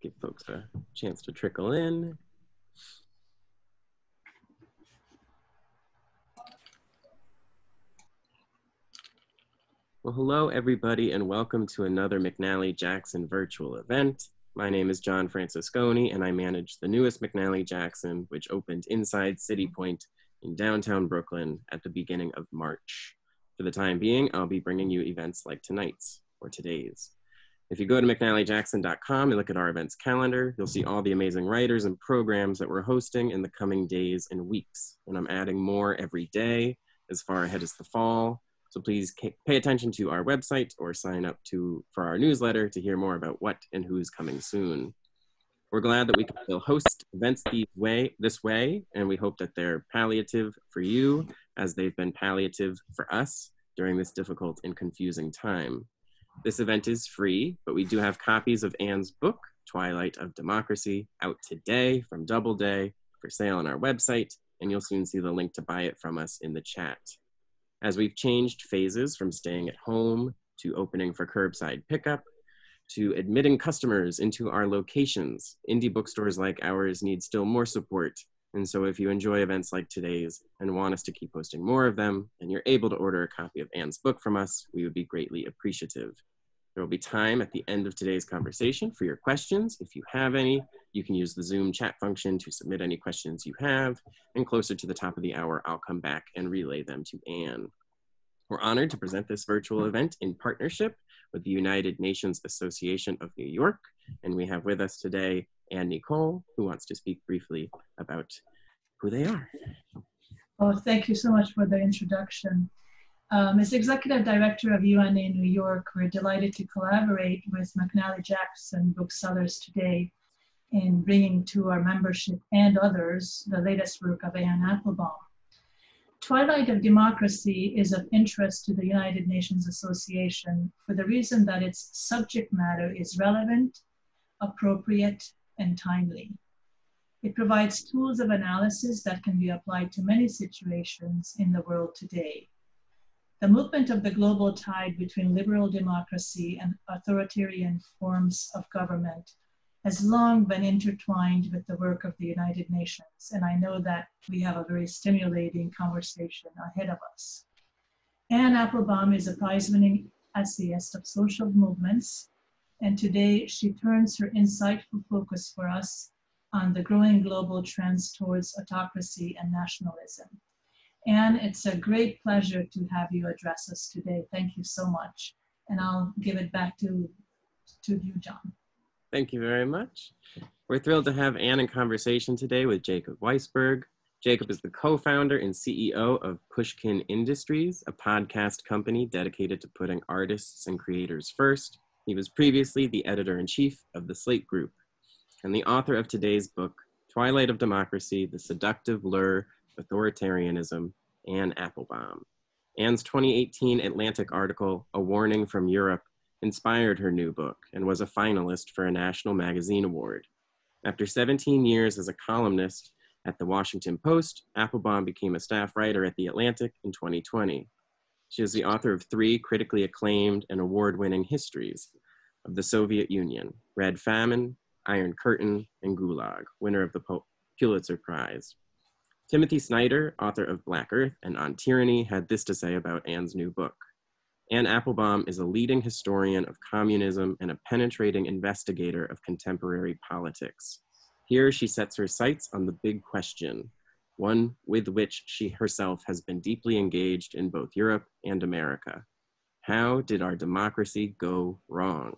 Give folks a chance to trickle in. Well, hello everybody, and welcome to another McNally Jackson virtual event. My name is John Francisconi, and I manage the newest McNally Jackson, which opened inside City Point in downtown Brooklyn at the beginning of March. For the time being, I'll be bringing you events like tonight's or today's. If you go to McNallyJackson.com and look at our events calendar, you'll see all the amazing writers and programs that we're hosting in the coming days and weeks. And I'm adding more every day as far ahead as the fall. So please pay attention to our website or sign up for our newsletter to hear more about what and who's coming soon. We're glad that we can still host events this way, and we hope that they're palliative for you as they've been palliative for us during this difficult and confusing time. This event is free, but we do have copies of Anne's book, Twilight of Democracy, out today from Doubleday for sale on our website, and you'll soon see the link to buy it from us in the chat. As we've changed phases from staying at home to opening for curbside pickup to admitting customers into our locations, indie bookstores like ours need still more support. And so if you enjoy events like today's and want us to keep hosting more of them, and you're able to order a copy of Anne's book from us, we would be greatly appreciative. There will be time at the end of today's conversation for your questions. If you have any, you can use the Zoom chat function to submit any questions you have, and closer to the top of the hour, I'll come back and relay them to Anne. We're honored to present this virtual event in partnership with the United Nations Association of New York, and we have with us today Anne Nicole, who wants to speak briefly about who they are. Oh, thank you so much for the introduction. As Executive Director of UNA New York, we're delighted to collaborate with McNally Jackson booksellers today in bringing to our membership and others the latest work of Anne Applebaum. Twilight of Democracy is of interest to the United Nations Association for the reason that its subject matter is relevant, appropriate, and timely. It provides tools of analysis that can be applied to many situations in the world today. The movement of the global tide between liberal democracy and authoritarian forms of government has long been intertwined with the work of the United Nations, and I know that we have a very stimulating conversation ahead of us. Anne Applebaum is a prize-winning essayist of social movements, and today she turns her insightful focus for us on the growing global trends towards autocracy and nationalism. Anne, it's a great pleasure to have you address us today. Thank you so much. And I'll give it back to you, John. Thank you very much. We're thrilled to have Anne in conversation today with Jacob Weisberg. Jacob is the co-founder and CEO of Pushkin Industries, a podcast company dedicated to putting artists and creators first. He was previously the editor-in-chief of the Slate Group and the author of today's book, Twilight of Democracy, The Seductive Lure of Authoritarianism, Anne Applebaum. Anne's 2018 Atlantic article, A Warning from Europe, inspired her new book and was a finalist for a National Magazine Award. After 17 years as a columnist at the Washington Post, Applebaum became a staff writer at the Atlantic in 2020. She is the author of 3 critically acclaimed and award-winning histories of the Soviet Union, Red Famine, Iron Curtain, and Gulag, winner of the Pulitzer Prize. Timothy Snyder, author of Black Earth and On Tyranny, had this to say about Anne's new book. Anne Applebaum is a leading historian of communism and a penetrating investigator of contemporary politics. Here she sets her sights on the big question, one with which she herself has been deeply engaged in both Europe and America. How did our democracy go wrong?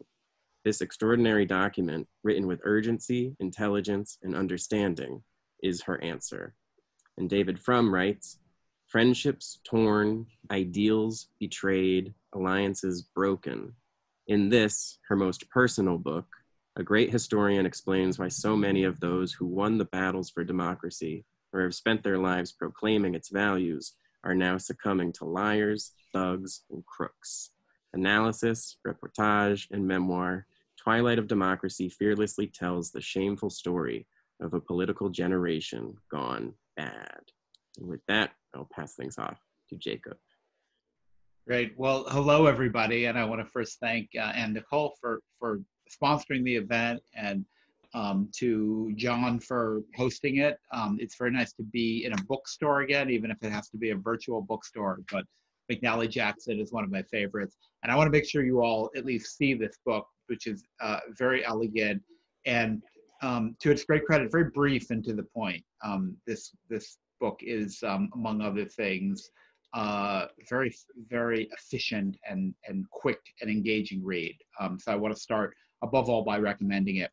This extraordinary document, written with urgency, intelligence, and understanding, is her answer. And David Frum writes, friendships torn, ideals betrayed, alliances broken. In this, her most personal book, a great historian explains why so many of those who won the battles for democracy or have spent their lives proclaiming its values are now succumbing to liars, thugs, and crooks. Analysis, reportage, and memoir, Twilight of Democracy fearlessly tells the shameful story of a political generation gone bad. And with that, I'll pass things off to Jacob. Great. Well, hello, everybody. And I want to first thank Anne Nicole for sponsoring the event and to John for hosting it. It's very nice to be in a bookstore again, even if it has to be a virtual bookstore. But McNally Jackson is one of my favorites. And I want to make sure you all at least see this book, which is very elegant and to its great credit, very brief and to the point. This book is, among other things, very, very efficient and quick and engaging read. So I want to start above all by recommending it.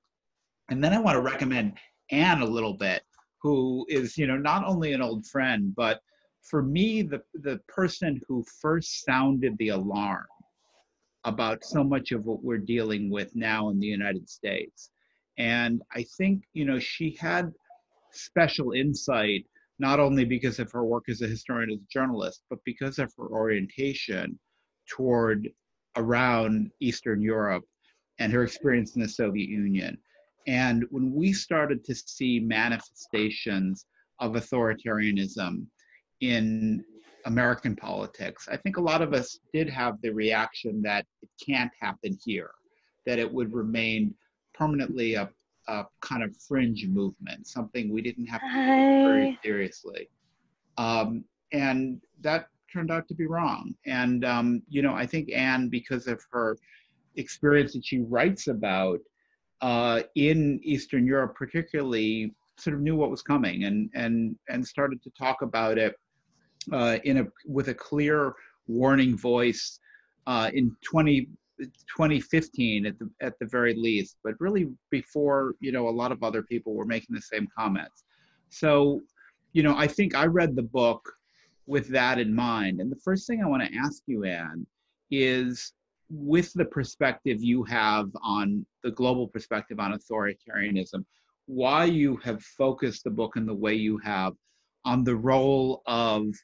And then I want to recommend Anne a little bit, who is, not only an old friend, but for me, the person who first sounded the alarm about so much of what we're dealing with now in the United States. And I think, she had special insight, not only because of her work as a historian, as a journalist, but because of her orientation toward around Eastern Europe and her experience in the Soviet Union. And when we started to see manifestations of authoritarianism in American politics, I think a lot of us did have the reaction that it can't happen here, that it would remain permanently a kind of fringe movement, something we didn't have to take very seriously. And that turned out to be wrong. And, I think Anne, because of her experience that she writes about in Eastern Europe, particularly, sort of knew what was coming and started to talk about it with a clear warning voice in 2015 at the very least, but really before a lot of other people were making the same comments. So, I think I read the book with that in mind. And the first thing I want to ask you, Anne, is with the perspective you have on the global perspective on authoritarianism, why you have focused the book in the way you have on the role of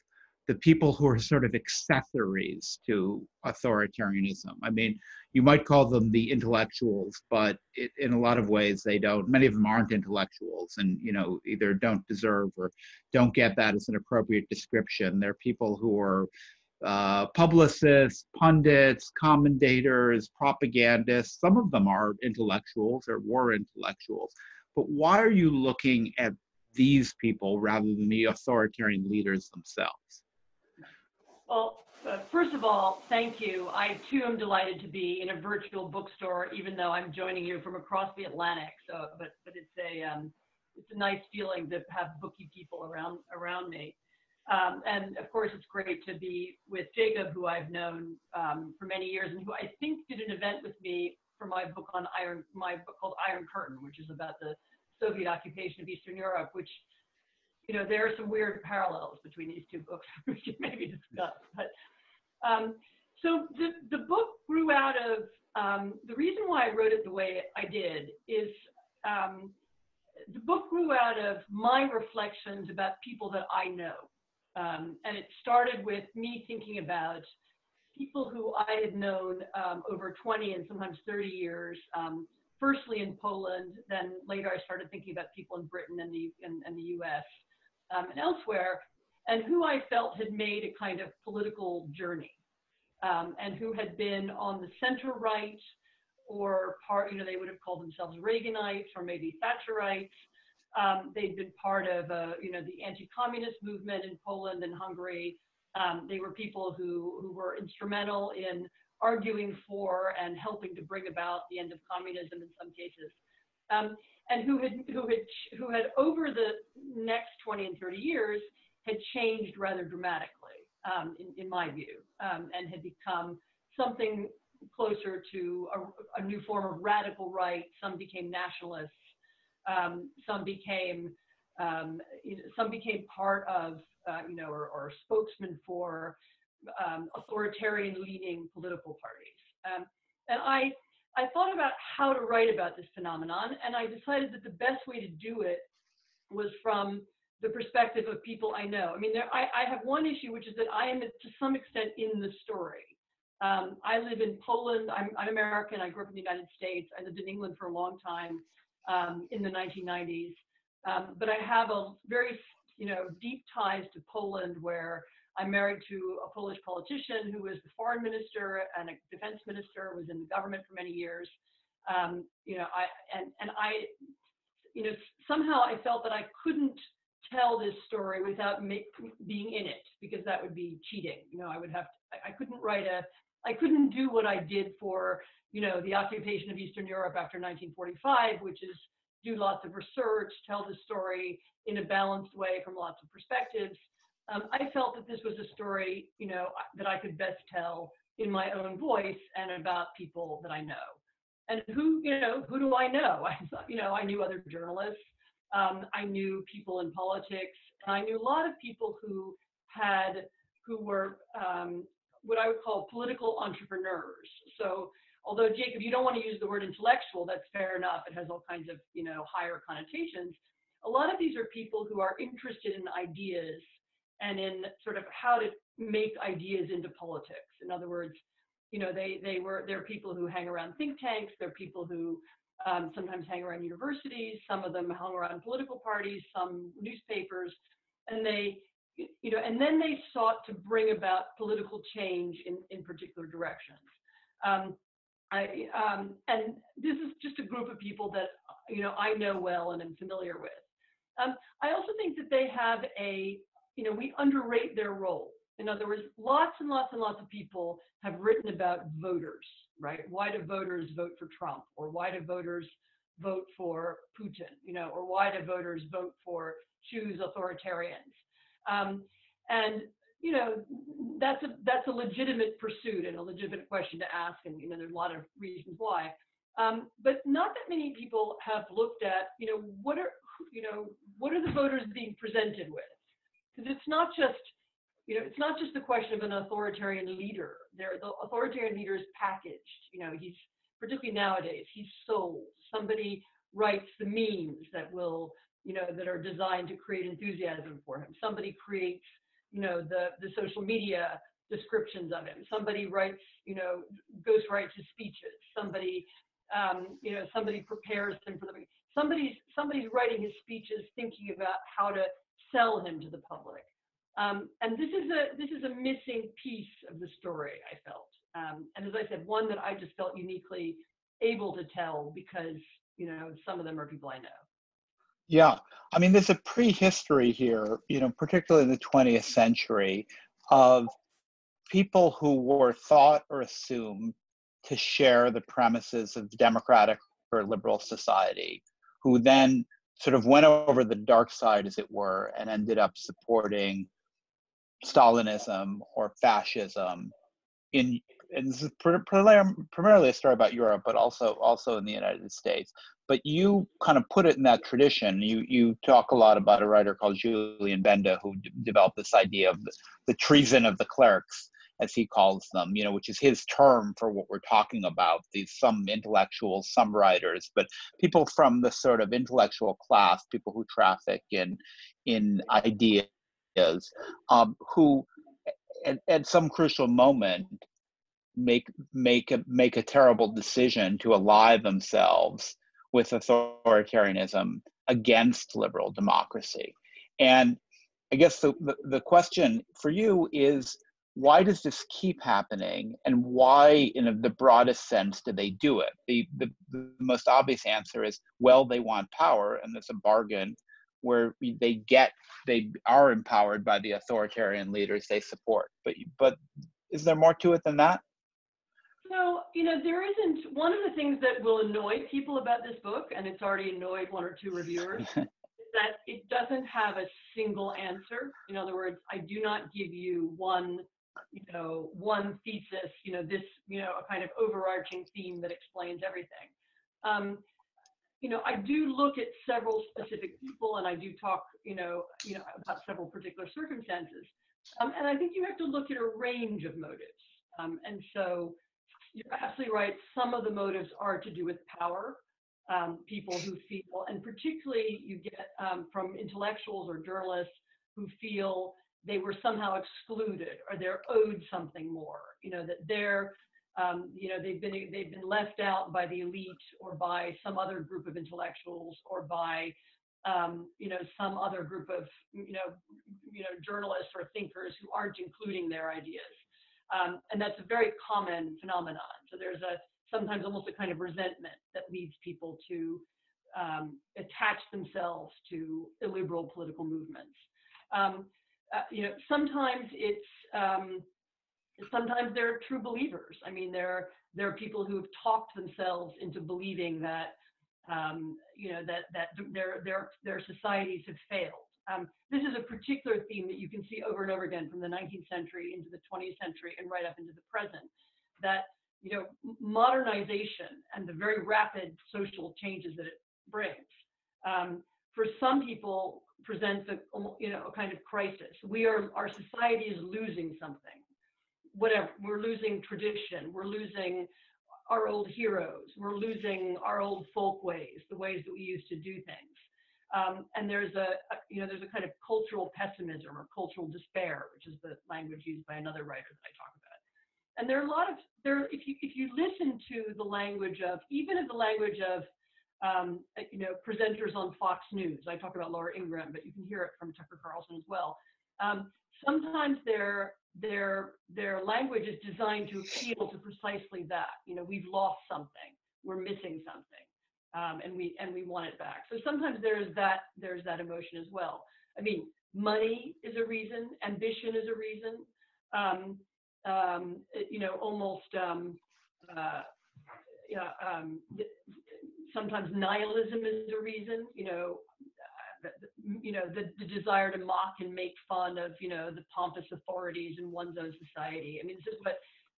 the people who are sort of accessories to authoritarianism. I mean, you might call them the intellectuals, but in a lot of ways they don't. Many of them aren't intellectuals and, either don't deserve or don't get that as an appropriate description. They're people who are publicists, pundits, commentators, propagandists. Some of them are intellectuals or were intellectuals. But why are you looking at these people rather than the authoritarian leaders themselves? Well, first of all, thank you. I too am delighted to be in a virtual bookstore, even though I'm joining you from across the Atlantic. So, but it's a nice feeling to have booky people around me. And of course, it's great to be with Jacob, who I've known for many years, and who I think did an event with me for my book called Iron Curtain, which is about the Soviet occupation of Eastern Europe, which, there are some weird parallels between these two books we should maybe discuss. But so the book grew out of, the reason why I wrote it the way I did is the book grew out of my reflections about people that I know. And it started with me thinking about people who I had known over 20 and sometimes 30 years, firstly in Poland, then later I started thinking about people in Britain and the US and elsewhere, and who I felt had made a kind of political journey, and who had been on the center right or part, they would have called themselves Reaganites or maybe Thatcherites. They'd been part of, the anti-communist movement in Poland and Hungary. They were people who were instrumental in arguing for and helping to bring about the end of communism in some cases, and who had over the next 20 and 30 years had changed rather dramatically, in my view, and had become something closer to a new form of radical right. Some became nationalists. Some became part of, or spokesmen for authoritarian-leaning political parties. And I thought about how to write about this phenomenon, and I decided that the best way to do it was from the perspective of people I know. I mean, I have one issue, which is that I am, to some extent, in the story. I live in Poland. I'm American. I grew up in the United States. I lived in England for a long time. In the 1990s, but I have a very, deep ties to Poland, where I'm married to a Polish politician who was the foreign minister and a defense minister, was in the government for many years. somehow I felt that I couldn't tell this story without being in it, because that would be cheating. I would have to, I couldn't do what I did for, the occupation of Eastern Europe after 1945, which is do lots of research, tell the story in a balanced way from lots of perspectives. I felt that this was a story, that I could best tell in my own voice and about people that I know. And who do I know? I knew other journalists. I knew people in politics, and I knew a lot of people who were what I would call political entrepreneurs. So although, Jacob, you don't want to use the word intellectual, that's fair enough. It has all kinds of, higher connotations. A lot of these are people who are interested in ideas and in sort of how to make ideas into politics. In other words, they're people who hang around think tanks. They're people who sometimes hang around universities. Some of them hung around political parties, some newspapers, and and then they sought to bring about political change in particular directions. And this is just a group of people that, I know well and am familiar with. I also think that they have we underrate their role. In other words, lots and lots and lots of people have written about voters, right? Why do voters vote for Trump? Or why do voters vote for Putin? Or why do voters vote for choose authoritarians? And that's a legitimate pursuit and a legitimate question to ask, and there's a lot of reasons why. But not that many people have looked at what are the voters being presented with? Because it's not just the question of an authoritarian leader. The authoritarian leader is packaged. He's, particularly nowadays, he's sold. Somebody writes the memes that will, that are designed to create enthusiasm for him. Somebody creates, the social media descriptions of him. Somebody writes, ghostwrites his speeches. Somebody, somebody prepares him for the. Somebody's writing his speeches, thinking about how to sell him to the public. And this is a missing piece of the story, I felt. And as I said, one that I just felt uniquely able to tell because, some of them are people I know. Yeah, I mean, there's a prehistory here, particularly in the 20th century, of people who were thought or assumed to share the premises of democratic or liberal society, who then sort of went over the dark side, as it were, and ended up supporting Stalinism or fascism and this is primarily a story about Europe, but also in the United States. But you kind of put it in that tradition. You talk a lot about a writer called Julian Benda who developed this idea of the treason of the clerics, as he calls them, which is his term for what we're talking about. Some intellectuals, some writers, but people from the sort of intellectual class, people who traffic in ideas, who at some crucial moment make a terrible decision to ally themselves with authoritarianism against liberal democracy. And I guess the question for you is, why does this keep happening, and why, in the broadest sense, do they do it? The most obvious answer is, well, they want power, and there's a bargain where they are empowered by the authoritarian leaders they support. But is there more to it than that? So, there isn't. One of the things that will annoy people about this book, and it's already annoyed one or two reviewers, is that it doesn't have a single answer. In other words, I do not give you one thesis, a kind of overarching theme that explains everything. I do look at several specific people, and I do talk, about several particular circumstances. And I think you have to look at a range of motives. And so you're absolutely right. Some of the motives are to do with power, people who feel, and particularly you get from intellectuals or journalists who feel they were somehow excluded or they're owed something more, that they're, they've been left out by the elite or by some other group of intellectuals or by, some other group of, journalists or thinkers who aren't including their ideas. And that's a very common phenomenon. So there's sometimes almost a kind of resentment that leads people to attach themselves to illiberal political movements. Sometimes sometimes they're true believers. I mean, there are people who have talked themselves into believing that their societies have failed. This is a particular theme that you can see over and over again from the 19th century into the 20th century and right up into the present. That modernization and the very rapid social changes that it brings, for some people, presents a kind of crisis. Our society is losing something. Whatever, we're losing tradition. We're losing our old heroes. We're losing our old folk ways, the ways that we used to do things. And there's a kind of cultural pessimism or cultural despair, which is the language used by another writer that I talk about. And there are a lot of if you listen to the language of presenters on Fox News. I talk about Laura Ingraham, but you can hear it from Tucker Carlson as well. Sometimes their language is designed to appeal to precisely that. We've lost something, we're missing something, and we want it back. So sometimes there's that emotion as well. I mean, money is a reason, ambition is a reason. Sometimes nihilism is a reason. The desire to mock and make fun of, the pompous authorities in one's own society. I mean,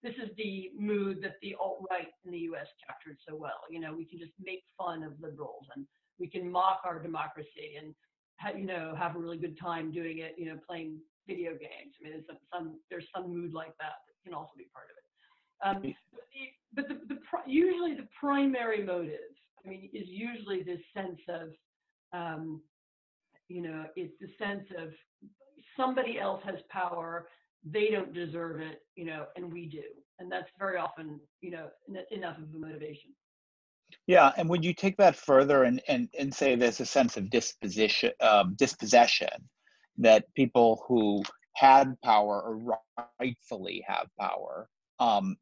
this is the mood that the alt-right in the U.S. captured so well. We can just make fun of liberals and we can mock our democracy and, have a really good time doing it, playing video games. I mean, there's some mood like that can also be part of it. But usually the primary motive, is usually this sense of, it's the sense of somebody else has power, they don't deserve it, and we do. And that's very often, enough of a motivation. Yeah, and would you take that further and say there's a sense of dispossession, that people who had power or rightfully have power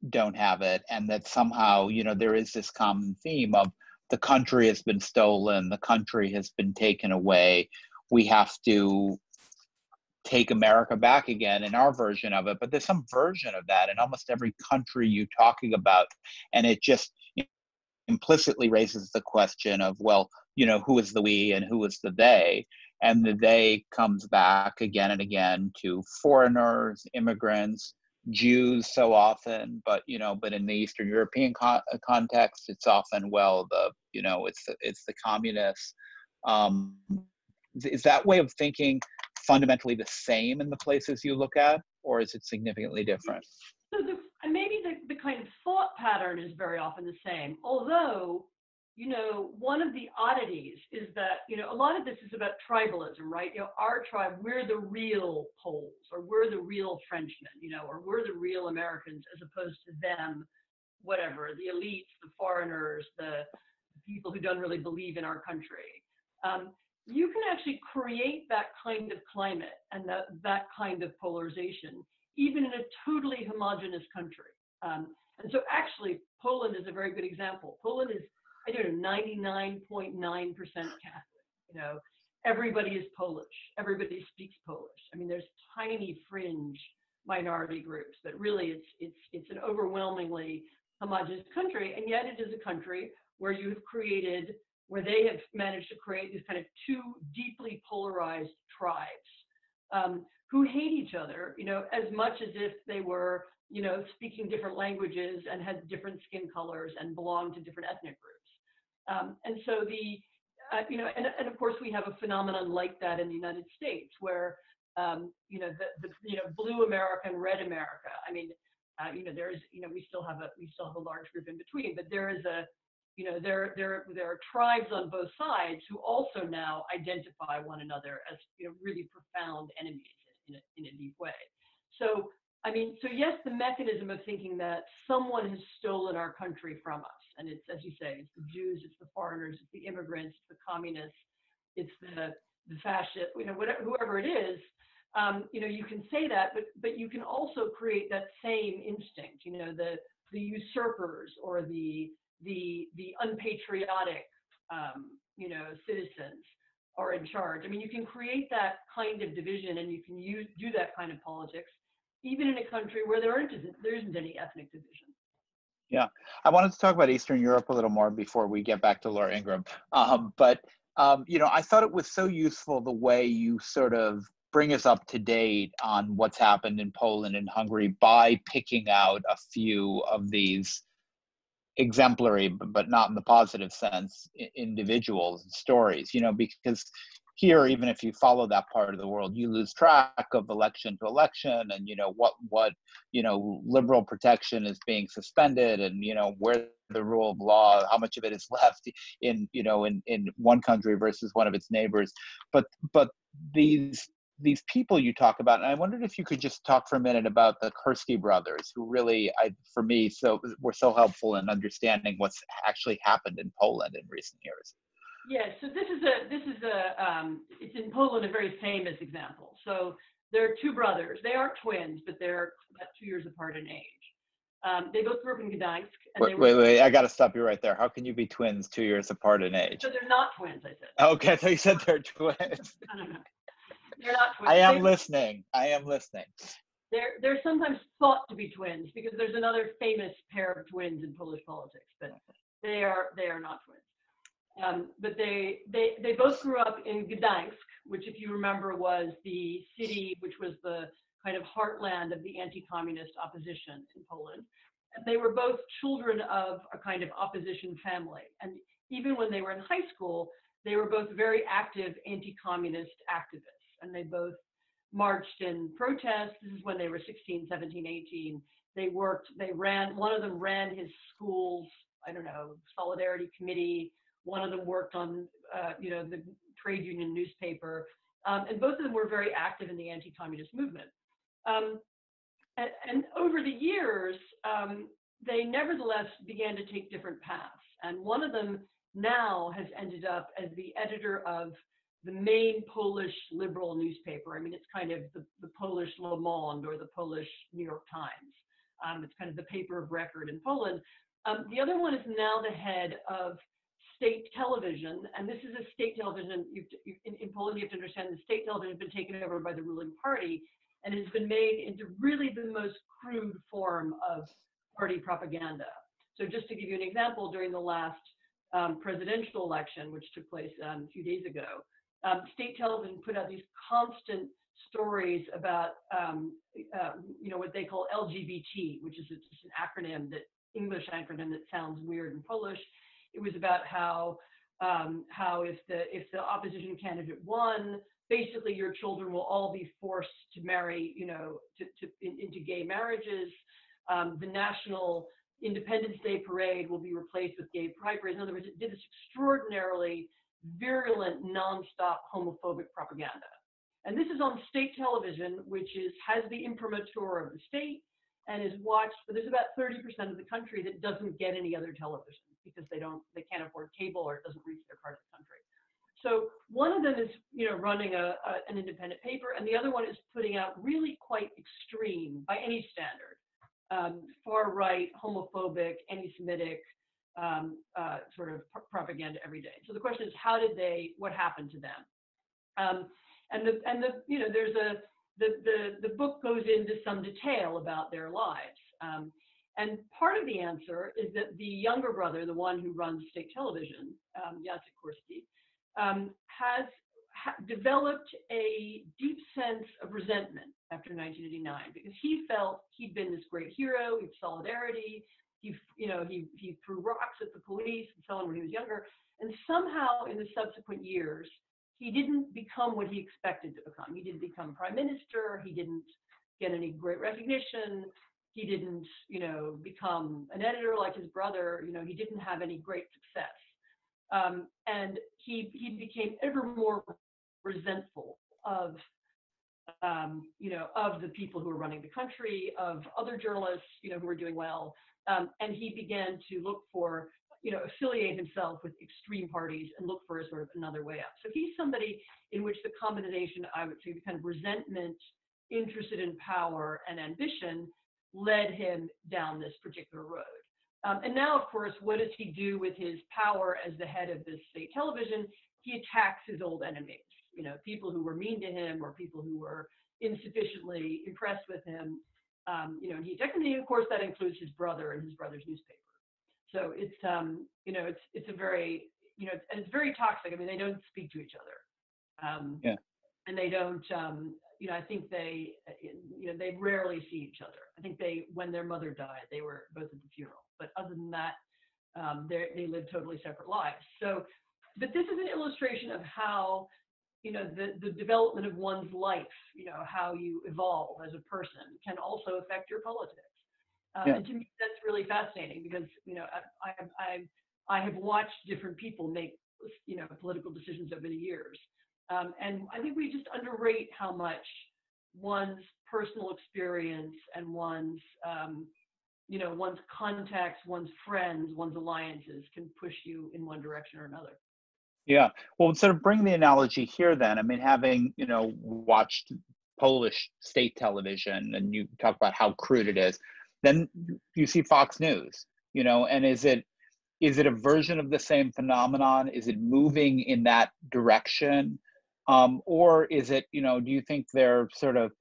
don't have it, and that somehow, there is this common theme of the country has been stolen, the country has been taken away, we have to take America back again in our version of it. But there's some version of that in almost every country you're talking about, and it just implicitly raises the question of, well, who is the we and who is the they? And the they comes back again and again to foreigners, immigrants, Jews so often, but in the Eastern European context, it's often, it's the communists. Is that way of thinking fundamentally the same in the places you look at, or is it significantly different? So maybe the kind of thought pattern is very often the same, although, one of the oddities is that, a lot of this is about tribalism, right? Our tribe, we're the real Poles, or we're the real Frenchmen, or we're the real Americans, as opposed to them, whatever, the elites, the foreigners, the people who don't really believe in our country. You can actually create that kind of climate and that kind of polarization, even in a totally homogenous country. And so actually, Poland is a very good example. Poland is, 99.9% Catholic. Everybody is Polish. Everybody speaks Polish. There's tiny fringe minority groups, but really it's an overwhelmingly homogenous country. And yet it is a country where they have managed to create these kind of two deeply polarized tribes who hate each other, as much as if they were, speaking different languages and had different skin colors and belonged to different ethnic groups. And so and of course we have a phenomenon like that in the United States where, blue America and red America. There's, we still have a large group in between, but there is there are tribes on both sides who also now identify one another as, really profound enemies in a deep way. So yes, the mechanism of thinking that someone has stolen our country from us, and it's, as you say, it's the Jews, it's the foreigners, it's the immigrants, it's the communists, it's the fascists, whoever it is, you can say that, but you can also create that same instinct, the usurpers or the unpatriotic citizens are in charge. I mean, you can create that kind of division, and you can do that kind of politics, even in a country where there isn't any ethnic division. Yeah, I wanted to talk about Eastern Europe a little more before we get back to Laura Ingraham. I thought it was so useful the way you sort of bring us up to date on what's happened in Poland and Hungary by picking out a few of these exemplary, but not in the positive sense, individuals and stories, because here, even if you follow that part of the world, you lose track of election to election and, what liberal protection is being suspended and, where the rule of law, how much of it is left in one country versus one of its neighbors. But these people you talk about, and I wondered if you could just talk for a minute about the Kursky brothers, who really, for me, were so helpful in understanding what's actually happened in Poland in recent years. Yeah, so it's in Poland a very famous example. So there are two brothers. They aren't twins, but they're about 2 years apart in age. They both grew up in Gdańsk. And wait, I got to stop you right there. How can you be twins 2 years apart in age? So they're not twins, I said. Okay, I thought you said they're twins. No. They're not twins. I am listening. They're sometimes thought to be twins because there's another famous pair of twins in Polish politics, but they are not twins. But they both grew up in Gdańsk, which, if you remember, was the city which was the kind of heartland of the anti-communist opposition in Poland. And they were both children of a kind of opposition family. And even when they were in high school, they were both very active anti-communist activists. And they both marched in protest. This is when they were 16, 17, 18. One of them ran his school's, solidarity committee. One of them worked on, the trade union newspaper. And both of them were very active in the anti-communist movement. And over the years, they nevertheless began to take different paths. And one of them now has ended up as the editor of the main Polish liberal newspaper. I mean, it's kind of the Polish Le Monde or the Polish New York Times. It's kind of the paper of record in Poland. The other one is now the head of state television, and this is a state television. In Poland, you have to understand the state television has been taken over by the ruling party and has been made into really the most crude form of party propaganda. So just to give you an example, during the last presidential election, which took place a few days ago, state television put out these constant stories about what they call LGBT, which is just an acronym, English acronym that sounds weird in Polish. It was about how if the opposition candidate won, basically your children will all be forced to marry, into gay marriages. The National Independence Day parade will be replaced with gay pride parades. In other words, it did this extraordinarily virulent, nonstop homophobic propaganda. And this is on state television, which has the imprimatur of the state and is watched, but there's about 30% of the country that doesn't get any other television because they can't afford cable or it doesn't reach their part of the country. So one of them is, running an independent paper, and the other one is putting out really quite extreme, by any standard, far right, homophobic, anti-Semitic sort of propaganda every day. So the question is, what happened to them? The book goes into some detail about their lives. And part of the answer is that the younger brother, the one who runs state television, Jacek Kurski, has developed a deep sense of resentment after 1989 because he felt he'd been this great hero of solidarity. He threw rocks at the police and so on when he was younger. And somehow in the subsequent years, he didn't become what he expected to become. He didn't become prime minister. He didn't get any great recognition. He didn't, become an editor like his brother. He didn't have any great success. And he became ever more resentful of the people who were running the country, of other journalists, who were doing well. And he began to look for, affiliate himself with extreme parties and look for a sort of another way up. So he's somebody in which the combination, I would say, the kind of resentment, interested in power, and ambition led him down this particular road. And now, of course, what does he do with his power as the head of this state television? He attacks his old enemies, people who were mean to him or people who were insufficiently impressed with him. And he attacks them. And of course, that includes his brother and his brother's newspaper. So it's, it's a very, and it's very toxic. I mean, they don't speak to each other. And they don't, I think they rarely see each other. I think when their mother died, they were both at the funeral. But other than that, they live totally separate lives. So, but this is an illustration of how, the development of one's life, how you evolve as a person can also affect your politics. And to me, that's really fascinating because, I have watched different people make, political decisions over the years. And I think we just underrate how much one's personal experience and one's, one's contacts, one's friends, one's alliances can push you in one direction or another. Yeah. Well, sort of bring the analogy here then. I mean, having, watched Polish state television and you talk about how crude it is, then you see Fox News, and is it a version of the same phenomenon? Is it moving in that direction? Or is it, do you think there are sort of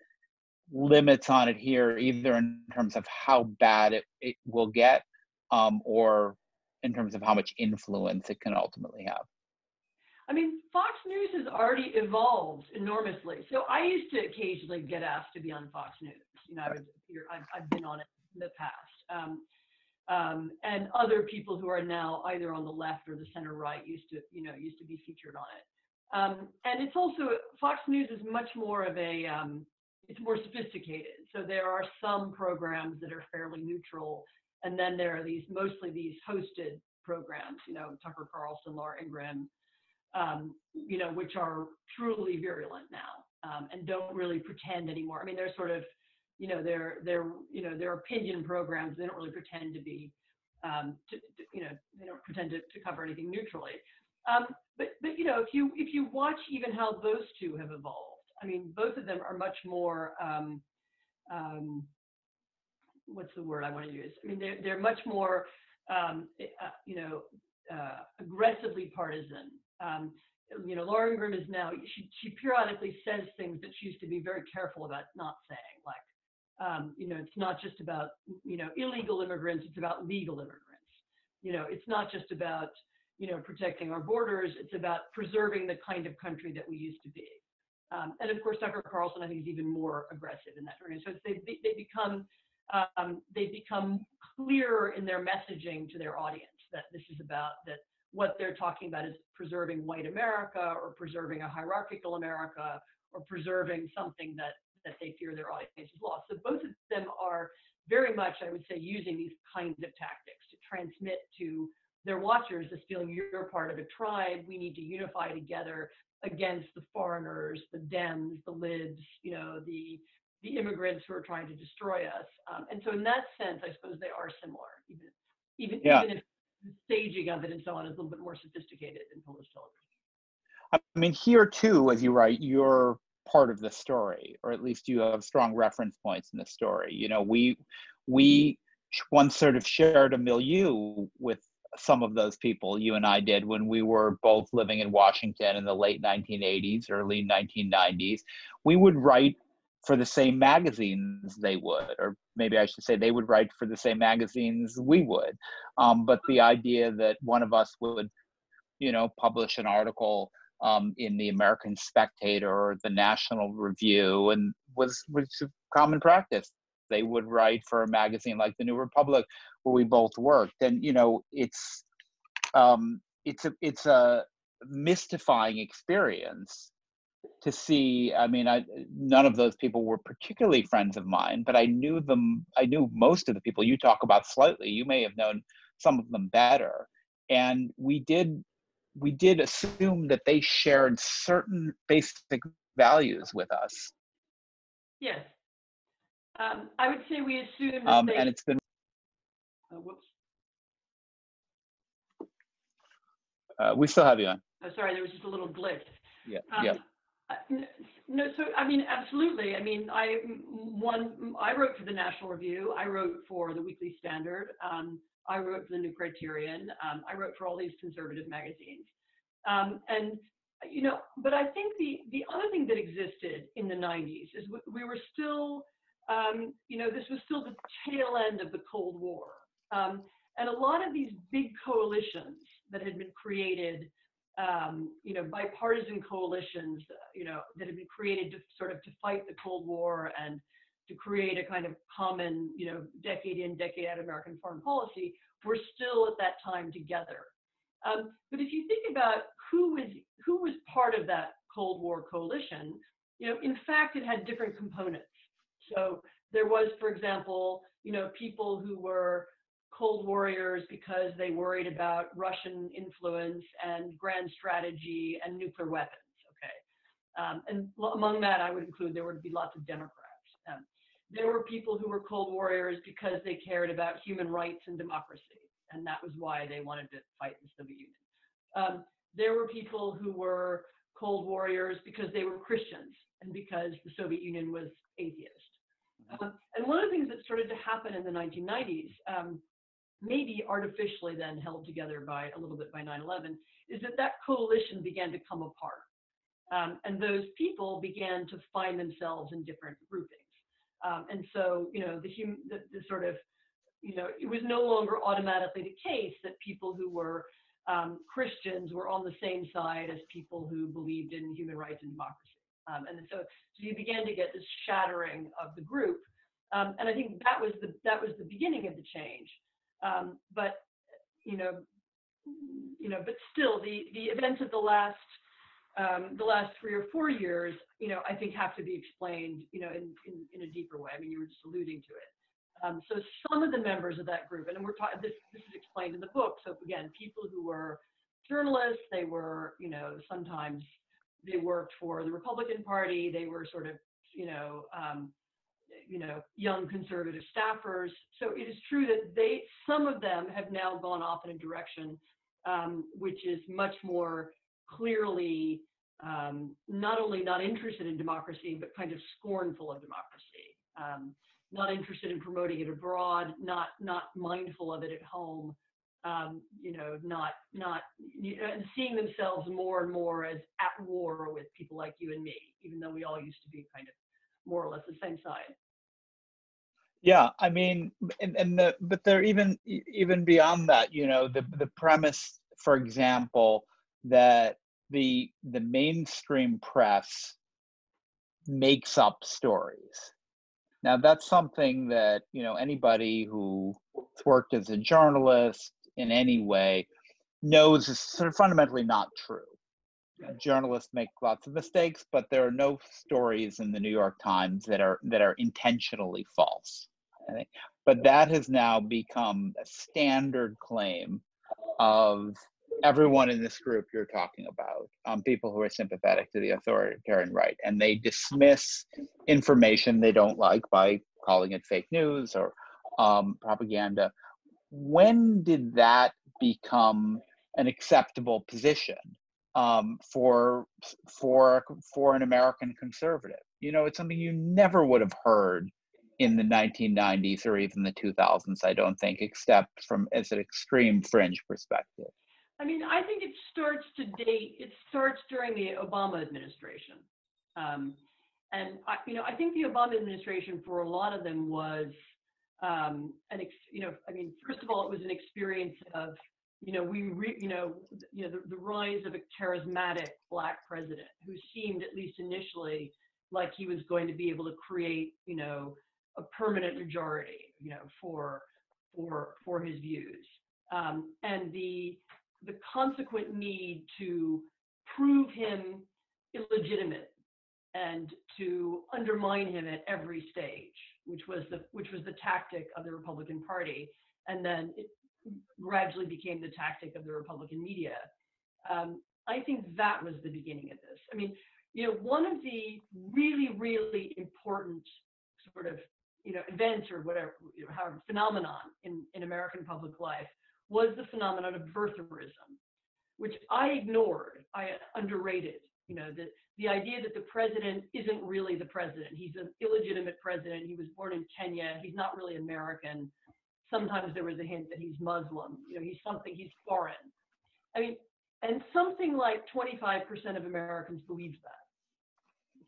limits on it here, either in terms of how bad it will get, or in terms of how much influence it can ultimately have? I mean, Fox News has already evolved enormously. So I used to occasionally get asked to be on Fox News. I've been on it in the past. And other people who are now either on the left or the center right used to be featured on it. And it's also, Fox News is much more of a, it's more sophisticated. So there are some programs that are fairly neutral. And then there are mostly these hosted programs, Tucker Carlson, Laura Ingraham, which are truly virulent now, and don't really pretend anymore. I mean, they're sort of, they're opinion programs. They don't really pretend to be, they don't pretend to cover anything neutrally. But if you watch even how those two have evolved, I mean, both of them are much more, what's the word I want to use? I mean, they're much more, aggressively partisan. Laura Ingraham is now, she periodically says things that she used to be very careful about not saying, like, it's not just about, illegal immigrants, it's about legal immigrants. It's not just about, protecting our borders, it's about preserving the kind of country that we used to be. And of course, Tucker Carlson, I think, is even more aggressive in that area. So they become clearer in their messaging to their audience that this is about, that what they're talking about is preserving white America or preserving a hierarchical America or preserving something that they fear their audience has lost. So both of them are very much, I would say, using these kinds of tactics to transmit to their watchers this feeling you're part of a tribe. We need to unify together against the foreigners, the Dems, the libs, the immigrants who are trying to destroy us. And so in that sense, I suppose they are similar, even if the staging of it and so on is a little bit more sophisticated in Polish television. I mean, here too, as you write, you're part of the story, or at least you have strong reference points in the story. We once sort of shared a milieu with some of those people, you and I did, when we were both living in Washington in the late 1980s, early 1990s. We would write for the same magazines they would, or maybe I should say they would write for the same magazines we would. But the idea that one of us would, publish an article in the American Spectator or the National Review, and was common practice. They would write for a magazine like the New Republic, where we both worked. And it's a mystifying experience to see. I mean, none of those people were particularly friends of mine, but I knew them. I knew most of the people you talk about slightly. You may have known some of them better, and we did assume that they shared certain basic values with us. Yes. I would say we assume that and it's been. Whoops. We still have you on. Oh, sorry, there was just a little glitch. Yeah. No, so I mean, absolutely. I mean, I wrote for the National Review. I wrote for the Weekly Standard. I wrote for the New Criterion. I wrote for all these conservative magazines. And, you know, but I think the other thing that existed in the 90s is we were still, you know, this was still the tail end of the Cold War. And a lot of these big coalitions that had been created, you know, bipartisan coalitions, you know, that had been created to sort of to fight the Cold War and to create a kind of common, you know, decade in, decade out American foreign policy, were still at that time together. But if you think about who was part of that Cold War coalition, you know, in fact, it had different components. So there was, for example, you know, people who were Cold Warriors because they worried about Russian influence and grand strategy and nuclear weapons. Okay, and among that, I would include there would be lots of Democrats. There were people who were Cold Warriors because they cared about human rights and democracy, and that was why they wanted to fight the Soviet Union. There were people who were Cold Warriors because they were Christians and because the Soviet Union was atheist. And one of the things that started to happen in the 1990s, maybe artificially then held together by a little bit by 9/11, is that coalition began to come apart. And those people began to find themselves in different groupings. And so, you know, the sort of, you know, it was no longer automatically the case that people who were Christians were on the same side as people who believed in human rights and democracy. And so you began to get this shattering of the group. And I think that was the beginning of the change. But but still, the events of the last 3 or 4 years, you know, I think have to be explained, you know, in a deeper way. I mean, you were just alluding to it. So some of the members of that group, and we're talking, this is explained in the book. So again, people who were journalists, they were, you know, sometimes they worked for the Republican Party. They were sort of, young conservative staffers. So it is true that some of them have now gone off in a direction which is much more clearly not only not interested in democracy, but kind of scornful of democracy, not interested in promoting it abroad, not mindful of it at home, and seeing themselves more and more as at war with people like you and me, even though we all used to be kind of more or less the same side. Yeah, I mean, but they're even beyond that. You know, the premise, for example, that the mainstream press makes up stories. Now, that's something that, you know, anybody who's worked as a journalist in any way knows is sort of fundamentally not true. Journalists make lots of mistakes, but there are no stories in the New York Times that are intentionally false. But that has now become a standard claim of everyone in this group you're talking about, people who are sympathetic to the authoritarian right, and they dismiss information they don't like by calling it fake news or propaganda. When did that become an acceptable position for an American conservative? You know, it's something you never would have heard in the 1990s or even the 2000s, I don't think, except from as an extreme fringe perspective. I mean, I think it starts during the Obama administration. And I think the Obama administration, for a lot of them, was first of all, it was an experience of, the rise of a charismatic Black president who seemed, at least initially, like he was going to be able to create, a permanent majority, for his views, and the consequent need to prove him illegitimate and to undermine him at every stage, which was the tactic of the Republican Party, and then it gradually became the tactic of the Republican media. I think that was the beginning of this. I mean, one of the really, really important sort of events or whatever, however, phenomenon in American public life was the phenomenon of birtherism, which I ignored, I underrated. The idea that the president isn't really the president. He's an illegitimate president. He was born in Kenya. He's not really American. Sometimes there was a hint that he's Muslim. He's foreign. I mean, and something like 25% of Americans believed that.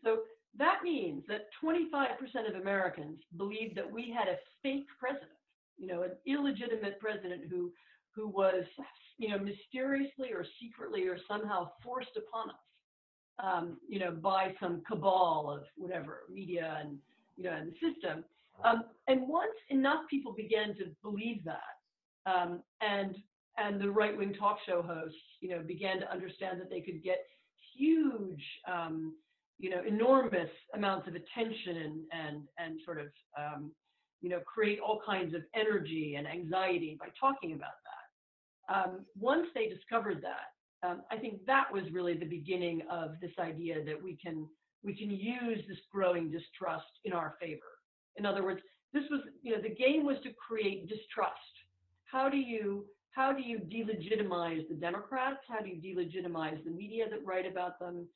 So that means that 25% of Americans believed that we had a fake president, an illegitimate president who was, mysteriously or secretly or somehow forced upon us, by some cabal of whatever, media and, and the system. And once enough people began to believe that, and the right-wing talk show hosts, began to understand that they could get huge, enormous amounts of attention and sort of, create all kinds of energy and anxiety by talking about that. Once they discovered that, I think that was really the beginning of this idea that we can use this growing distrust in our favor. In other words, this was, the game was to create distrust. How do you delegitimize the Democrats? How do you delegitimize the media that write about them?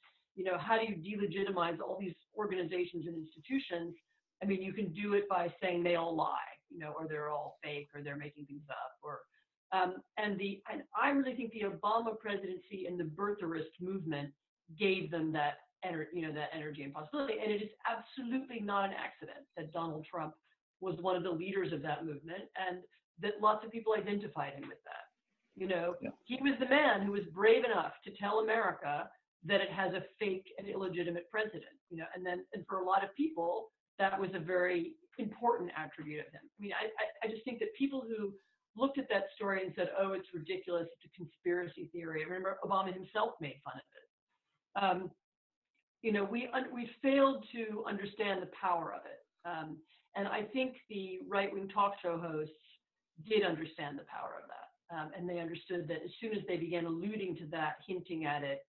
How do you delegitimize all these organizations and institutions? I mean, you can do it by saying they all lie, or they're all fake, or they're making things up, or and I really think the Obama presidency and the birtherist movement gave them that energy and possibility. And it is absolutely not an accident that Donald Trump was one of the leaders of that movement, and that lots of people identified him with that. Yeah. He was the man who was brave enough to tell America that it has a fake and illegitimate president, and for a lot of people, that was a very important attribute of him. I mean, I just think that people who looked at that story and said, oh, it's ridiculous, it's a conspiracy theory. I remember Obama himself made fun of it. We failed to understand the power of it. And I think the right-wing talk show hosts did understand the power of that. And they understood that as soon as they began alluding to that, hinting at it,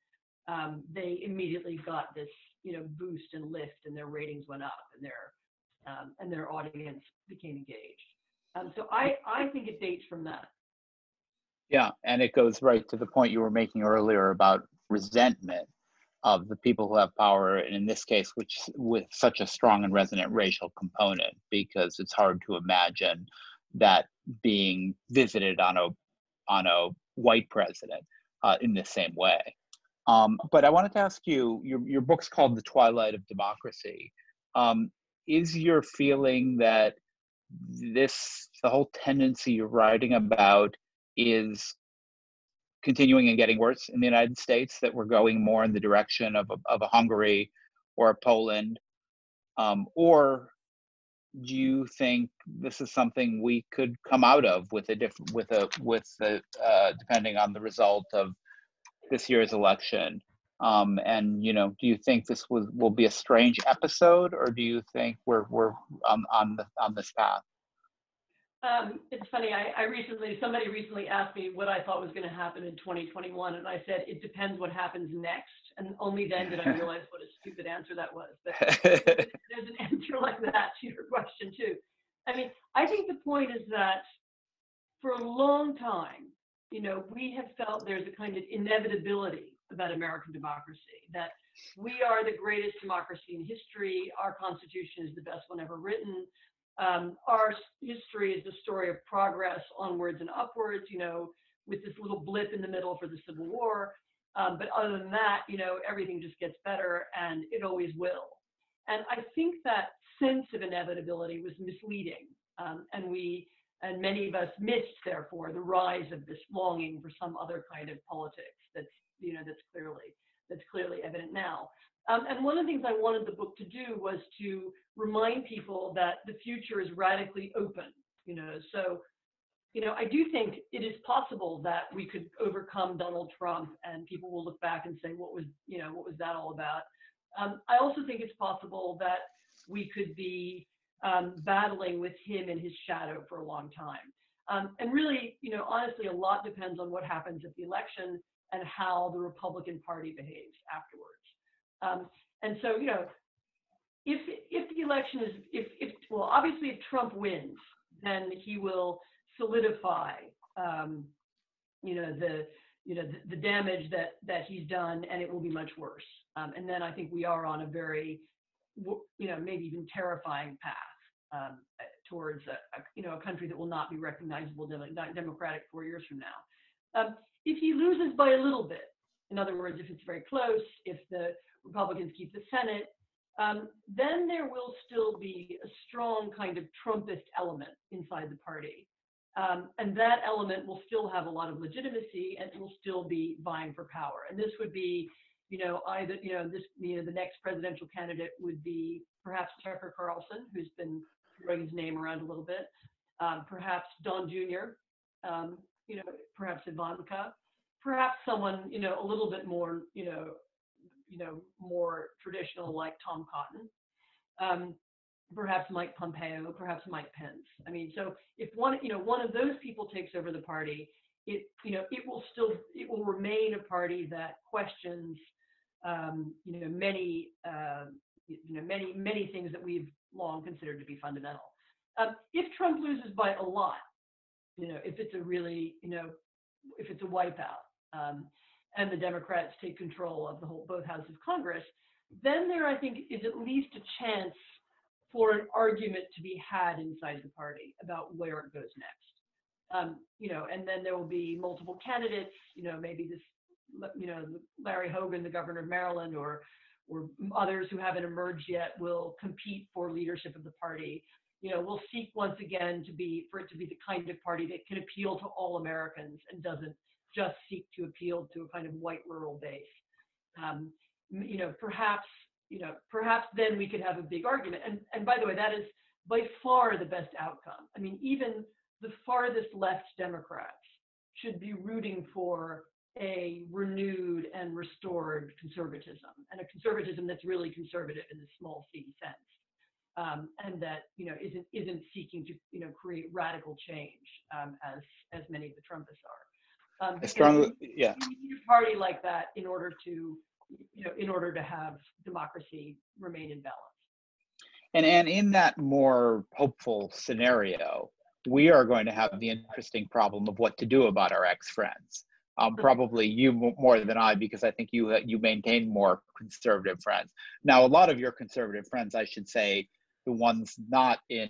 they immediately got this, boost and lift, and their ratings went up, and their audience became engaged. So I think it dates from that. Yeah, and it goes right to the point you were making earlier about resentment of the people who have power, and in this case, which with such a strong and resonant racial component, because it's hard to imagine that being visited on a white president in the same way. But I wanted to ask you, your book's called The Twilight of Democracy. Is your feeling that the whole tendency you're writing about is continuing and getting worse in the United States, that we're going more in the direction of a Hungary or a Poland? Or do you think this is something we could come out of depending on the result of this year's election? And do you think this will be a strange episode, or do you think we're on this path? It's funny. Somebody recently asked me what I thought was going to happen in 2021, and I said it depends what happens next. And only then did I realize what a stupid answer that was. But there's an answer like that to your question too. I mean, I think the point is that for a long time, we have felt there's a kind of inevitability about American democracy, that we are the greatest democracy in history. Our Constitution is the best one ever written. Our history is the story of progress onwards and upwards, with this little blip in the middle for the Civil War. But other than that, everything just gets better, and it always will. And I think that sense of inevitability was misleading. And many of us missed, therefore, the rise of this longing for some other kind of politics that's clearly evident now. And one of the things I wanted the book to do was to remind people that the future is radically open. So I do think it is possible that we could overcome Donald Trump, and people will look back and say, what was that all about? I also think it's possible that we could be battling with him in his shadow for a long time. And really, honestly, a lot depends on what happens at the election and how the Republican Party behaves afterwards. And so, if the election is, obviously, if Trump wins, then he will solidify, the damage that he's done, and it will be much worse. And then I think we are on a very, maybe even terrifying path towards a country that will not be recognizable democratic 4 years from now. If he loses by a little bit, in other words, if it's very close, if the Republicans keep the Senate, then there will still be a strong kind of Trumpist element inside the party. And that element will still have a lot of legitimacy and will still be vying for power. And this would be, either, the next presidential candidate would be perhaps Tucker Carlson, who's been throwing his name around a little bit, perhaps Don Jr., perhaps Ivanka, perhaps someone, a little bit more, more traditional like Tom Cotton. Perhaps Mike Pompeo, perhaps Mike Pence. I mean, so if one of those people takes over the party, it will remain a party that questions, many things that we've long considered to be fundamental. If Trump loses by a lot, if it's a really, if it's a wipeout, and the Democrats take control of both houses of Congress, then there, I think, is at least a chance for an argument to be had inside the party about where it goes next. And then there will be multiple candidates, maybe Larry Hogan, the governor of Maryland, or others who haven't emerged yet will compete for leadership of the party. We'll seek once again for it to be the kind of party that can appeal to all Americans and doesn't just seek to appeal to a kind of white rural base. Perhaps then we could have a big argument. And by the way, that is by far the best outcome. I mean, even the farthest left Democrats should be rooting for a renewed and restored conservatism, and a conservatism that's really conservative in the small c sense, and that isn't seeking to create radical change as many of the Trumpists are. I strongly, yeah. You need a party like that in order to have democracy remain in balance. And in that more hopeful scenario, we are going to have the interesting problem of what to do about our ex-friends. Probably you more than I, because I think you maintain more conservative friends. Now, a lot of your conservative friends, I should say, the ones not in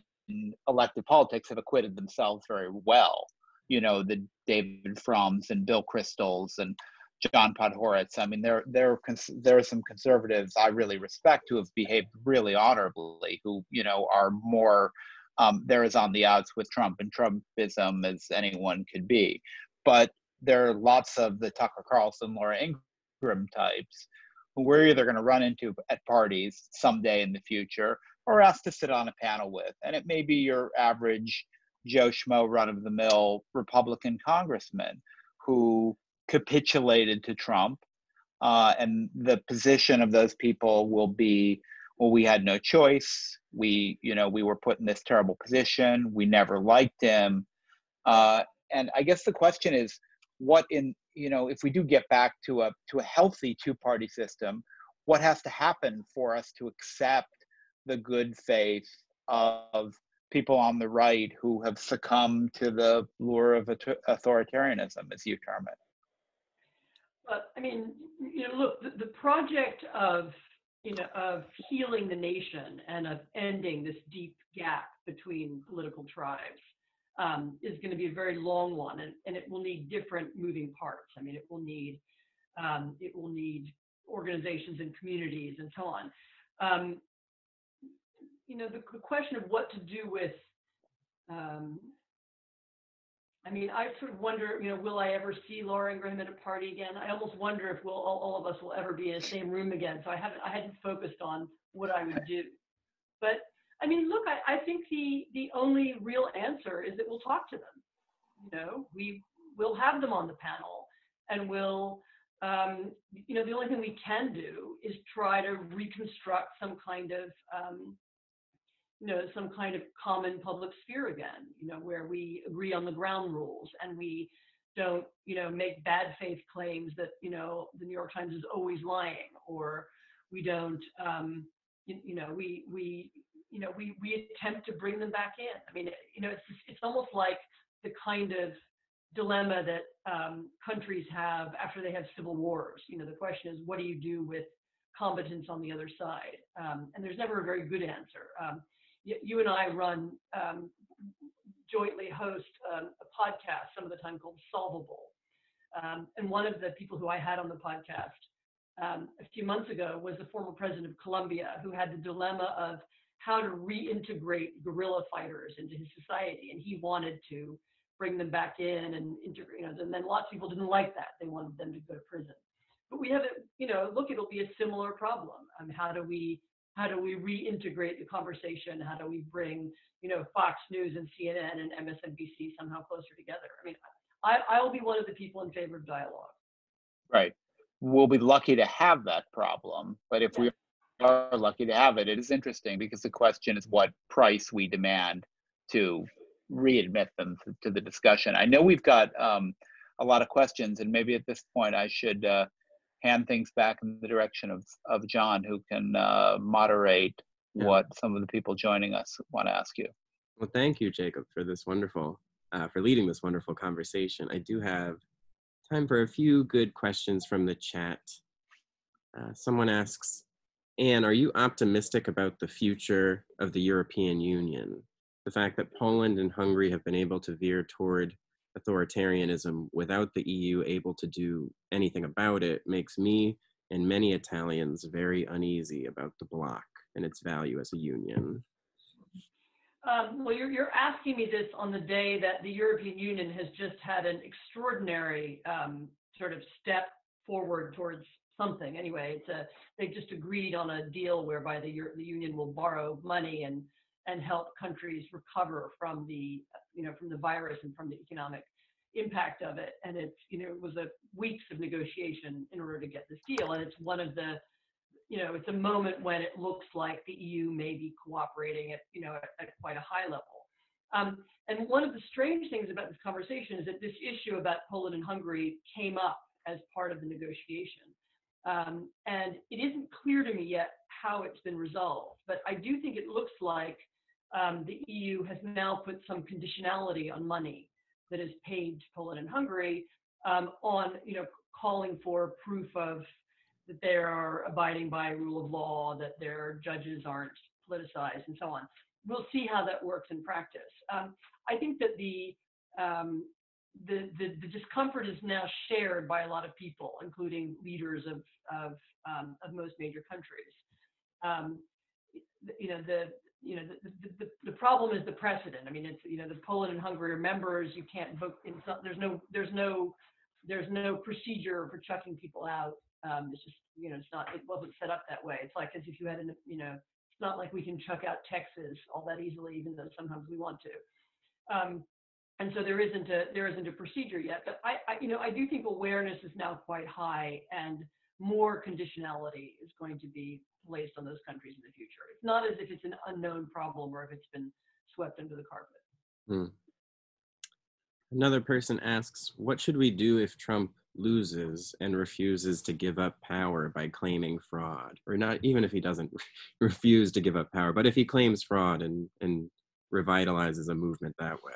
elected politics, have acquitted themselves very well. The David Frums and Bill Kristols and John Podhoretz. I mean, there are some conservatives I really respect who have behaved really honorably, who are more they're as on the outs with Trump and Trumpism as anyone could be. But there are lots of the Tucker Carlson, Laura Ingraham types who we're either going to run into at parties someday in the future or asked to sit on a panel with. And it may be your average Joe Schmo run-of-the-mill Republican congressman who capitulated to Trump. And the position of those people will be, well, we had no choice. We were put in this terrible position. We never liked him. And I guess the question is, if we do get back to a healthy two-party system, what has to happen for us to accept the good faith of people on the right who have succumbed to the lure of authoritarianism, as you term it? I mean, look, the project of healing the nation and of ending this deep gap between political tribes is going to be a very long one, and it will need different moving parts. I mean, it will need organizations and communities and so on. The question of what to do with, I sort of wonder, will I ever see Laura Ingraham at a party again? I almost wonder if all of us will ever be in the same room again. So I hadn't focused on what I would do. But I mean, look, I think the only real answer is that we'll talk to them. We'll have them on the panel, and we'll, the only thing we can do is try to reconstruct some kind of common public sphere again, where we agree on the ground rules and we don't, make bad faith claims that, the New York Times is always lying, or we don't, we attempt to bring them back in. I mean, it's almost like the kind of dilemma that countries have after they have civil wars. The question is, what do you do with combatants on the other side? And there's never a very good answer. you and I run jointly host a podcast some of the time called Solvable. And one of the people who I had on the podcast a few months ago was the former president of Colombia, who had the dilemma of how to reintegrate guerrilla fighters into his society. And he wanted to bring them back in and integrate, and then lots of people didn't like that. They wanted them to go to prison. But we have it'll be a similar problem. How do we reintegrate the conversation? How do we bring, Fox News and CNN and MSNBC somehow closer together? I mean, I will be one of the people in favor of dialogue. Right. We'll be lucky to have that problem, but if we are lucky to have it, it is interesting because the question is what price we demand to readmit them to the discussion. I know we've got a lot of questions, and maybe at this point I should hand things back in the direction of John, who can moderate what some of the people joining us want to ask you. Well, thank you, Jacob, for this wonderful, for leading this wonderful conversation. I do have time for a few good questions from the chat. Someone asks, Anne, are you optimistic about the future of the European Union? The fact that Poland and Hungary have been able to veer toward authoritarianism without the EU able to do anything about it makes me and many Italians very uneasy about the bloc and its value as a union. Well, you're asking me this on the day that the European Union has just had an extraordinary sort of step forward towards something. Anyway, they've just agreed on a deal whereby the Union will borrow money and help countries recover from the virus and from the economic impact of it. And it was weeks of negotiation in order to get this deal. And it's one of the it's a moment when it looks like the EU may be cooperating at quite a high level. And one of the strange things about this conversation is that this issue about Poland and Hungary came up as part of the negotiation. And it isn't clear to me yet how it's been resolved, but I do think it looks like the EU has now put some conditionality on money that is paid to Poland and Hungary on calling for proof of that they are abiding by rule of law, that their judges aren't politicized, and so on. We'll see how that works in practice. I think that the discomfort is now shared by a lot of people, including leaders of most major countries. The problem is the precedent. I mean, it's the Poland and Hungary are members. You can't vote in some, there's no procedure for chucking people out. It's just it wasn't set up that way. It's like as if you had it's not like we can chuck out Texas all that easily, even though sometimes we want to. And so there isn't a procedure yet. But I do think awareness is now quite high, and more conditionality is going to be placed on those countries in the future. It's not as if it's an unknown problem or if it's been swept under the carpet. Another person asks, what should we do if Trump loses and refuses to give up power by claiming fraud? Or not even if he doesn't refuse to give up power, but if he claims fraud and revitalizes a movement that way.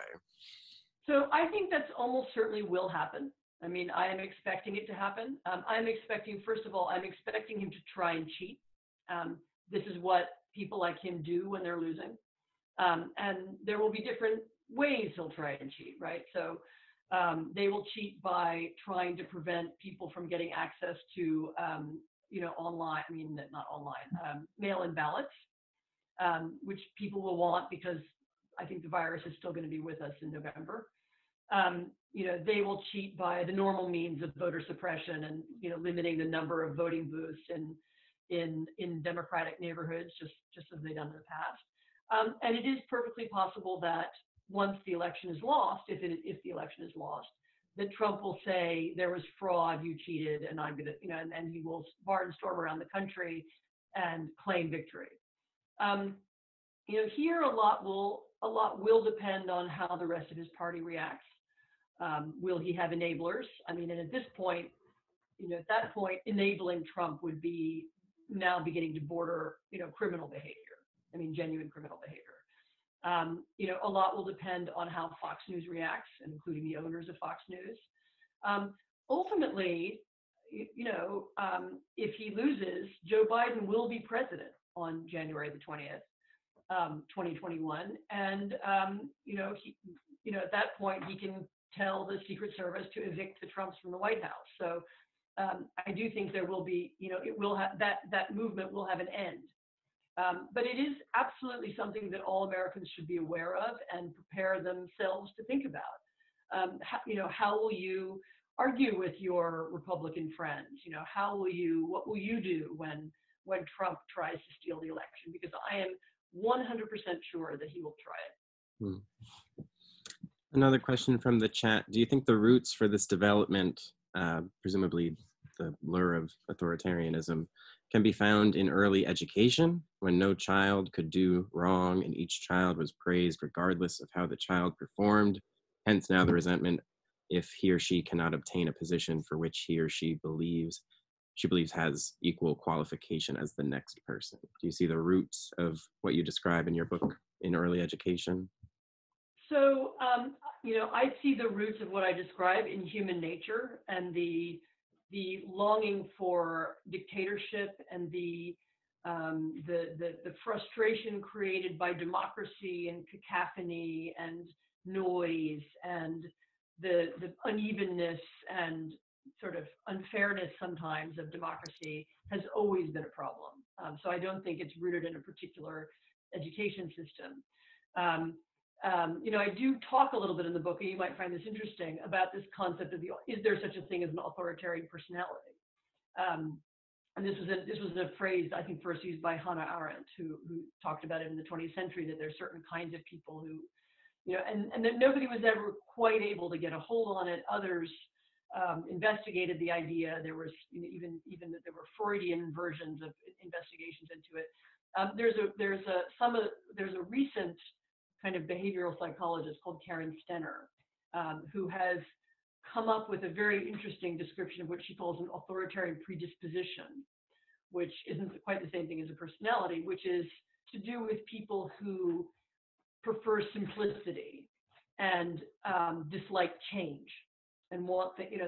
So I think that's almost certainly will happen. I mean, I am expecting it to happen. I'm expecting, first of all, I'm expecting him to try and cheat. This is what people like him do when they're losing. And there will be different ways he'll try and cheat, right? So they will cheat by trying to prevent people from getting access to, online, not online, mail-in ballots, which people will want because I think the virus is still going to be with us in November. They will cheat by the normal means of voter suppression and, limiting the number of voting booths in Democratic neighborhoods, just as they've done in the past. And it is perfectly possible that once the election is lost, if the election is lost, that Trump will say there was fraud, you cheated, and I'm gonna, and he will barnstorm around the country and claim victory. Here a lot will depend on how the rest of his party reacts. Will he have enablers? And at this point, at that point, enabling Trump would be now beginning to border, criminal behavior. Genuine criminal behavior. A lot will depend on how Fox News reacts, including the owners of Fox News. Ultimately, if he loses, Joe Biden will be president on January the 20th. 2021, and at that point he can tell the Secret Service to evict the Trumps from the White House. So I do think there will be, it will have that movement will have an end. But it is absolutely something that all Americans should be aware of and prepare themselves to think about. How will you argue with your Republican friends? What will you do when Trump tries to steal the election? Because I am 100% sure that he will try it. Another question from the chat. Do you think the roots for this development, presumably the lure of authoritarianism, can be found in early education, when no child could do wrong and each child was praised regardless of how the child performed? Hence now the resentment if he or she cannot obtain a position for which he or she believes has equal qualification as the next person. Do you see the roots of what you describe in your book in early education? So, I see the roots of what I describe in human nature and the longing for dictatorship and the frustration created by democracy and cacophony and noise and the unevenness and sort of unfairness sometimes of democracy has always been a problem. So I don't think it's rooted in a particular education system. I do talk a little bit in the book, and you might find this interesting, about this concept of is there such a thing as an authoritarian personality? And this was a phrase I think first used by Hannah Arendt, who talked about it in the 20th century, that there's certain kinds of people who, and that nobody was ever quite able to get a hold on it. Others investigated the idea. There was even that there were Freudian versions of investigations into it. There's a recent kind of behavioral psychologist called Karen Stenner, who has come up with a very interesting description of what she calls an authoritarian predisposition, which isn't quite the same thing as a personality, which is to do with people who prefer simplicity and dislike change and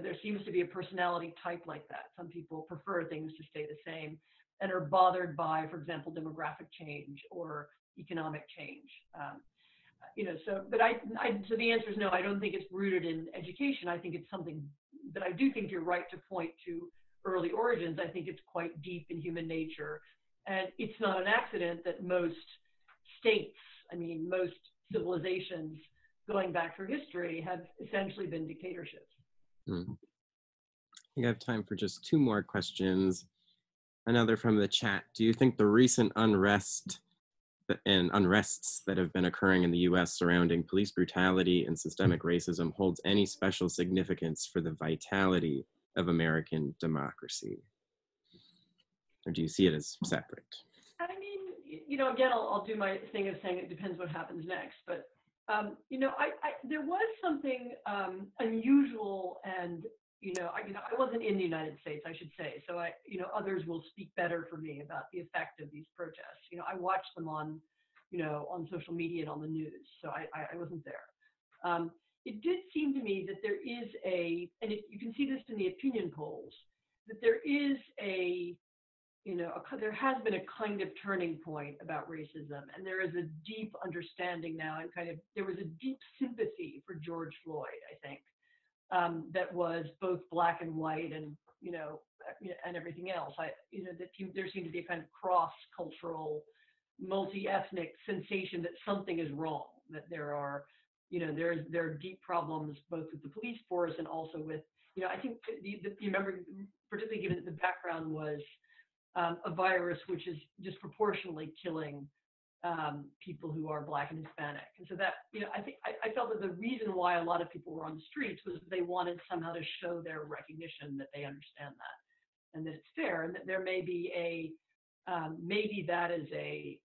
there seems to be a personality type like that. Some people prefer things to stay the same and are bothered by, for example, demographic change or economic change. So the answer is no, I don't think it's rooted in education. I think it's something that I do think you're right to point to early origins. I think it's quite deep in human nature. And it's not an accident that most states, most civilizations going back through history have essentially been dictatorships. I think I have time for just two more questions. Another from the chat. Do you think the recent unrests that have been occurring in the US surrounding police brutality and systemic racism holds any special significance for the vitality of American democracy? Or do you see it as separate? Again, I'll do my thing of saying it depends what happens next. But, there was something unusual and, I wasn't in the United States, I should say. So others will speak better for me about the effect of these protests. I watched them on social media and on the news. So I wasn't there. It did seem to me that there is you can see this in the opinion polls, that there is there has been a kind of turning point about racism, and there is a deep understanding now, and there was a deep sympathy for George Floyd, I think, that was both black and white, and and everything else. There seemed to be a kind of cross-cultural, multi-ethnic sensation that something is wrong, that there are deep problems both with the police force and also with, I think you remember, particularly given that the background was a virus which is disproportionately killing people who are Black and Hispanic. And so that, I felt that the reason why a lot of people were on the streets was they wanted somehow to show their recognition that they understand that and that it's fair, and that there may be maybe that is a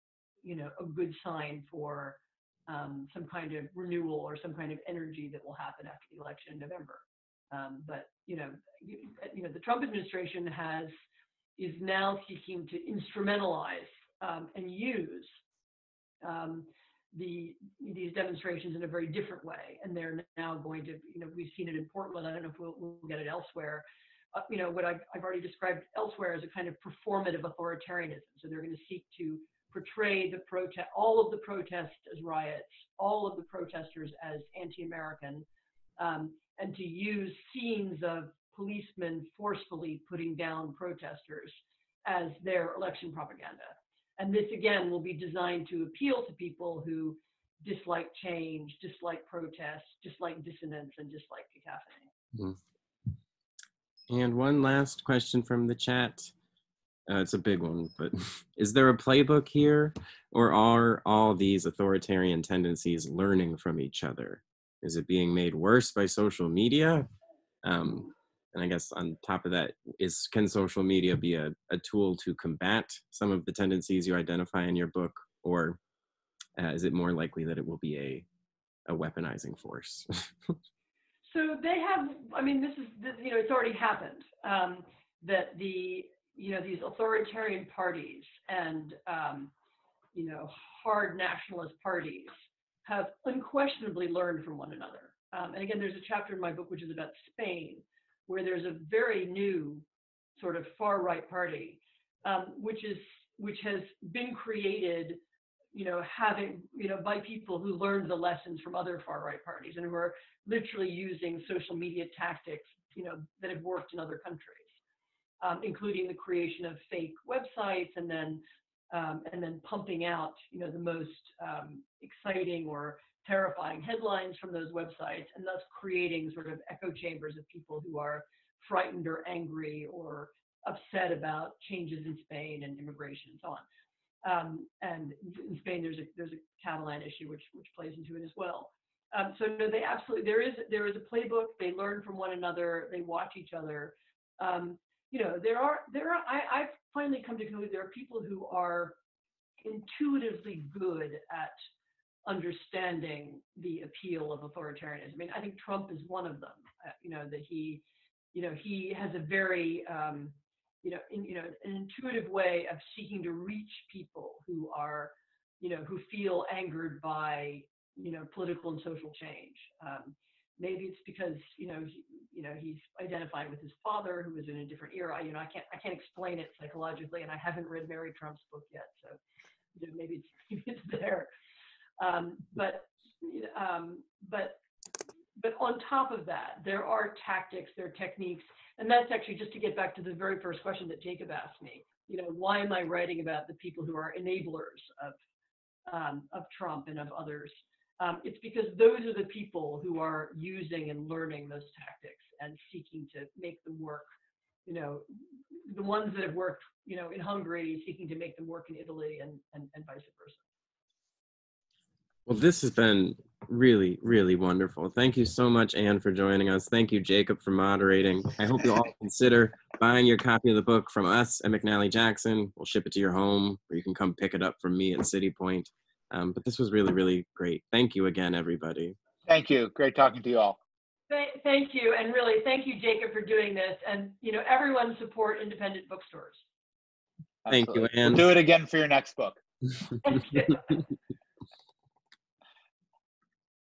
good sign for some kind of renewal or some kind of energy that will happen after the election in November. But the Trump administration is now seeking to instrumentalize and use these demonstrations in a very different way, and they're now going to, we've seen it in Portland. I don't know if we'll get it elsewhere. What I've already described elsewhere as a kind of performative authoritarianism. So they're going to seek to portray all of the protests as riots, all of the protesters as anti-American, and to use scenes of policemen forcefully putting down protesters as their election propaganda. And this, again, will be designed to appeal to people who dislike change, dislike protest, dislike dissonance, and dislike cacophony. And one last question from the chat. It's a big one, but is there a playbook here, or are all these authoritarian tendencies learning from each other? Is it being made worse by social media? And I guess on top of that, can social media be a tool to combat some of the tendencies you identify in your book, or is it more likely that it will be a weaponizing force? So they have, I mean, it's already happened, that these authoritarian parties and, hard nationalist parties have unquestionably learned from one another. And again, there's a chapter in my book which is about Spain, where there's a very new sort of far-right party, which has been created, by people who learned the lessons from other far-right parties and who are literally using social media tactics, that have worked in other countries, including the creation of fake websites and then pumping out, the most exciting or terrifying headlines from those websites, and thus creating sort of echo chambers of people who are frightened or angry or upset about changes in Spain and immigration and so on. And in Spain, there's a Catalan issue which plays into it as well. So no, they absolutely, there is a playbook. They learn from one another. They watch each other. I've finally come to conclude there are people who are intuitively good at understanding the appeal of authoritarianism. I mean, I think Trump is one of them. That he has a very an intuitive way of seeking to reach people who are, who feel angered by, political and social change. Maybe it's because, he's identifying with his father, who was in a different era. I can't explain it psychologically, and I haven't read Mary Trump's book yet, so maybe it's there. But on top of that, there are tactics, there are techniques, and that's actually just to get back to the very first question that Jacob asked me. Why am I writing about the people who are enablers of Trump and of others? It's because those are the people who are using and learning those tactics and seeking to make them work. The ones that have worked, in Hungary, seeking to make them work in Italy, and vice versa. Well, this has been really, really wonderful. Thank you so much, Anne, for joining us. Thank you, Jacob, for moderating. I hope you'll all consider buying your copy of the book from us at McNally Jackson. We'll ship it to your home, or you can come pick it up from me at City Point. But this was really, really great. Thank you again, everybody. Thank you. Great talking to you all. Thank you. And really, thank you, Jacob, for doing this. And, everyone support independent bookstores. Thank you, Anne. We'll do it again for your next book. Thank you.